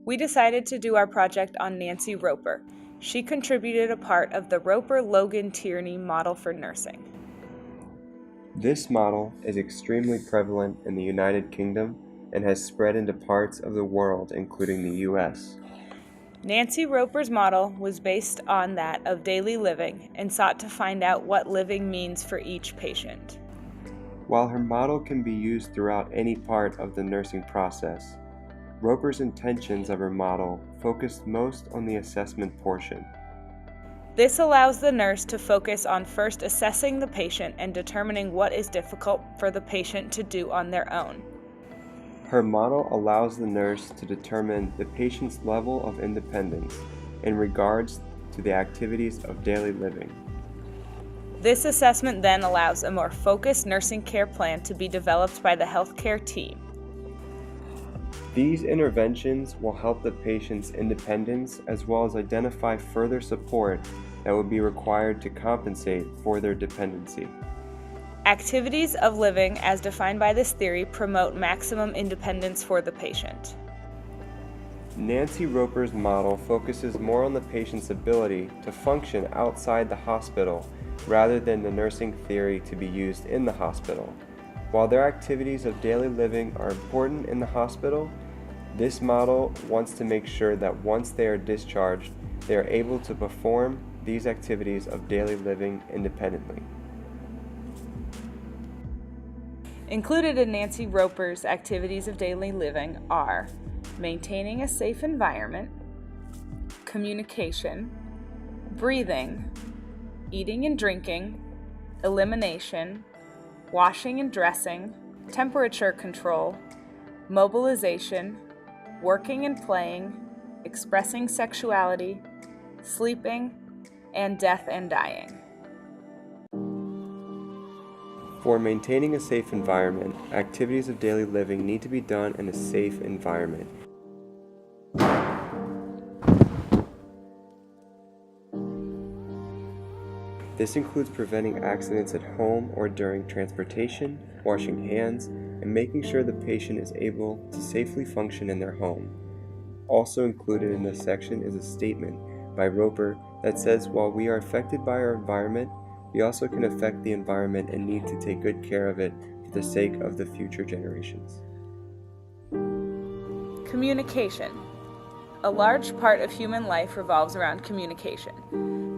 We decided to do our project on Nancy Roper. She contributed a part of the Roper-Logan-Tierney model for nursing. This model is extremely prevalent in the United Kingdom and has spread into parts of the world, including the U.S. Nancy Roper's model was based on that of daily living and sought to find out what living means for each patient. While her model can be used throughout any part of the nursing process, Roper's intentions of her model focused most on the assessment portion. This allows the nurse to focus on first assessing the patient and determining what is difficult for the patient to do on their own. Her model allows the nurse to determine the patient's level of independence in regards to the activities of daily living. This assessment then allows a more focused nursing care plan to be developed by the healthcare team. These interventions will help the patient's independence as well as identify further support that would be required to compensate for their dependency. Activities of living, as defined by this theory, promote maximum independence for the patient. Nancy Roper's model focuses more on the patient's ability to function outside the hospital rather than the nursing theory to be used in the hospital. While their activities of daily living are important in the hospital, this model wants to make sure that once they are discharged, they are able to perform these activities of daily living independently. Included in Nancy Roper's activities of daily living are maintaining a safe environment, communication, breathing, eating and drinking, elimination, washing and dressing, temperature control, mobilization, working and playing, expressing sexuality, sleeping, and death and dying. For maintaining a safe environment, activities of daily living need to be done in a safe environment. This includes preventing accidents at home or during transportation, washing hands, and making sure the patient is able to safely function in their home. Also included in this section is a statement by Roper that says while we are affected by our environment, we also can affect the environment and need to take good care of it for the sake of the future generations. Communication. A large part of human life revolves around communication.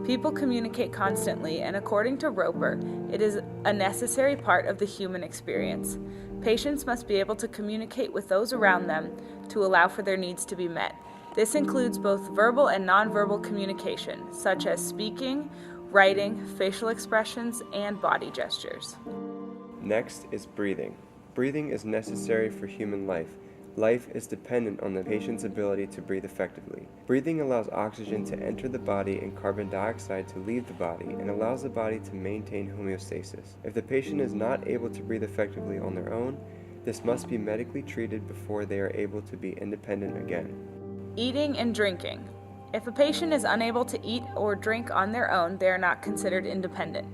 People communicate constantly, and according to Roper, it is a necessary part of the human experience. Patients must be able to communicate with those around them to allow for their needs to be met. This includes both verbal and nonverbal communication, such as speaking, writing, facial expressions, and body gestures. Next is breathing. Breathing is necessary for human life. Life is dependent on the patient's ability to breathe effectively. Breathing allows oxygen to enter the body and carbon dioxide to leave the body and allows the body to maintain homeostasis. If the patient is not able to breathe effectively on their own, this must be medically treated before they are able to be independent again. Eating and drinking. If a patient is unable to eat or drink on their own, they are not considered independent.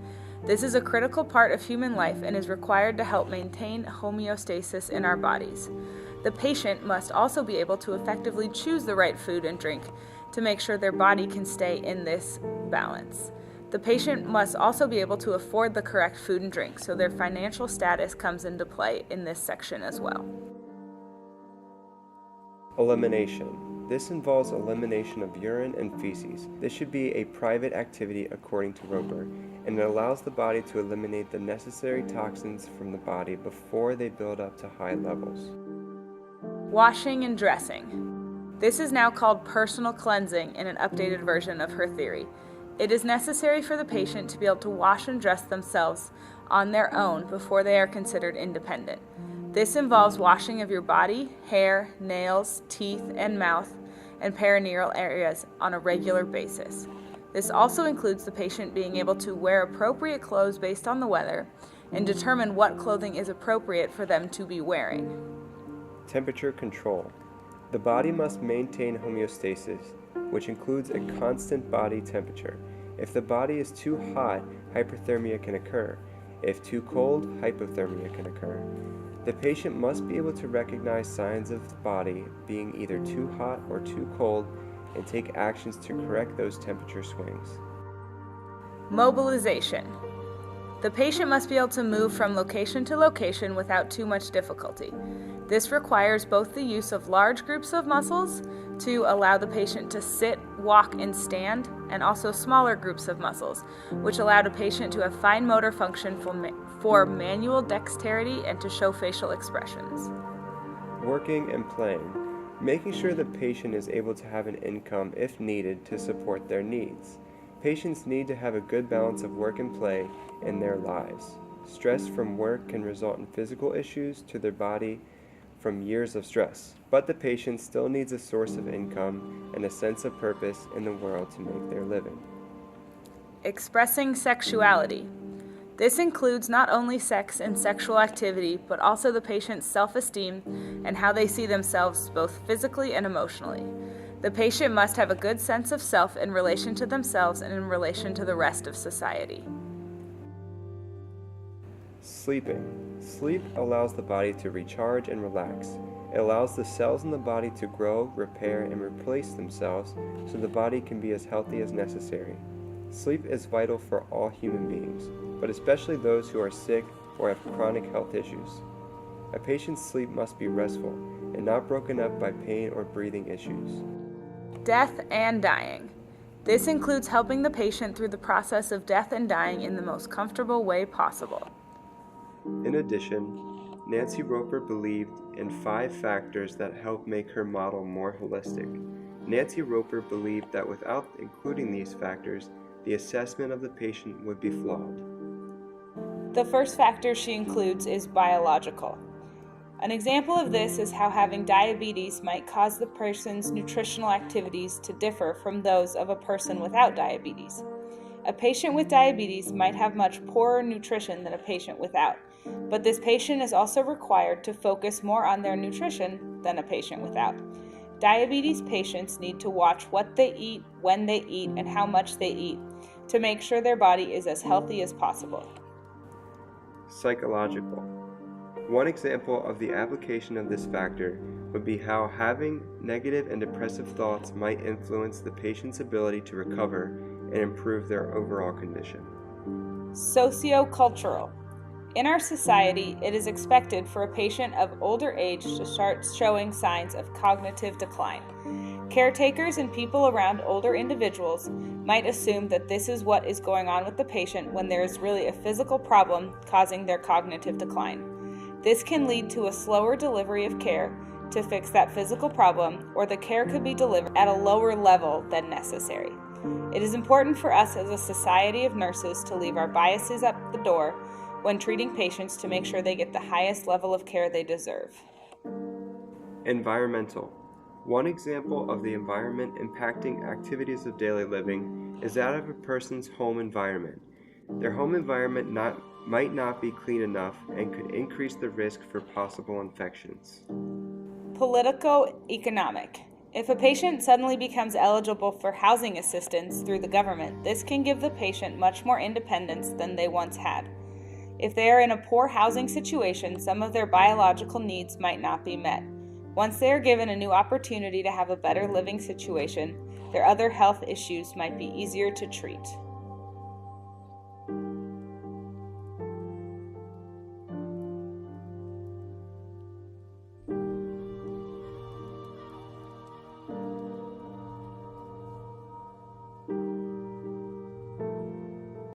This is a critical part of human life and is required to help maintain homeostasis in our bodies. The patient must also be able to effectively choose the right food and drink to make sure their body can stay in this balance. The patient must also be able to afford the correct food and drink, so their financial status comes into play in this section as well. Elimination. This involves elimination of urine and feces. This should be a private activity according to Roper, and it allows the body to eliminate the necessary toxins from the body before they build up to high levels. Washing and dressing. This is now called personal cleansing in an updated version of her theory. It is necessary for the patient to be able to wash and dress themselves on their own before they are considered independent. This involves washing of your body, hair, nails, teeth, and mouth, and perineal areas on a regular basis. This also includes the patient being able to wear appropriate clothes based on the weather and determine what clothing is appropriate for them to be wearing. Temperature control. The body must maintain homeostasis, which includes a constant body temperature. If the body is too hot, hyperthermia can occur. If too cold, hypothermia can occur. The patient must be able to recognize signs of the body being either too hot or too cold and take actions to correct those temperature swings. Mobilization. The patient must be able to move from location to location without too much difficulty. This requires both the use of large groups of muscles to allow the patient to sit, walk, and stand, and also smaller groups of muscles, which allow the patient to have fine motor function for manual dexterity and to show facial expressions. Working and playing. Making sure the patient is able to have an income if needed to support their needs. Patients need to have a good balance of work and play in their lives. Stress from work can result in physical issues to their body from years of stress, but the patient still needs a source of income and a sense of purpose in the world to make their living. Expressing sexuality. This includes not only sex and sexual activity, but also the patient's self-esteem and how they see themselves both physically and emotionally. The patient must have a good sense of self in relation to themselves and in relation to the rest of society. Sleeping. Sleep allows the body to recharge and relax. It allows the cells in the body to grow, repair, and replace themselves so the body can be as healthy as necessary. Sleep is vital for all human beings, but especially those who are sick or have chronic health issues. A patient's sleep must be restful and not broken up by pain or breathing issues. Death and dying. This includes helping the patient through the process of death and dying in the most comfortable way possible. In addition, Nancy Roper believed in 5 factors that help make her model more holistic. Nancy Roper believed that without including these factors, the assessment of the patient would be flawed. The first factor she includes is biological. An example of this is how having diabetes might cause the person's nutritional activities to differ from those of a person without diabetes. A patient with diabetes might have much poorer nutrition than a patient without, but this patient is also required to focus more on their nutrition than a patient without. Diabetes patients need to watch what they eat, when they eat, and how much they eat to make sure their body is as healthy as possible. Psychological. One example of the application of this factor would be how having negative and depressive thoughts might influence the patient's ability to recover and improve their overall condition. Sociocultural. In our society, it is expected for a patient of older age to start showing signs of cognitive decline. Caretakers and people around older individuals might assume that this is what is going on with the patient when there is really a physical problem causing their cognitive decline. This can lead to a slower delivery of care to fix that physical problem, or the care could be delivered at a lower level than necessary. It is important for us as a society of nurses to leave our biases at the door when treating patients to make sure they get the highest level of care they deserve. Environmental. One example of the environment impacting activities of daily living is that of a person's home environment. Their home environment might not be clean enough and could increase the risk for possible infections. Politico-economic. If a patient suddenly becomes eligible for housing assistance through the government, this can give the patient much more independence than they once had. If they are in a poor housing situation, some of their biological needs might not be met. Once they are given a new opportunity to have a better living situation, their other health issues might be easier to treat.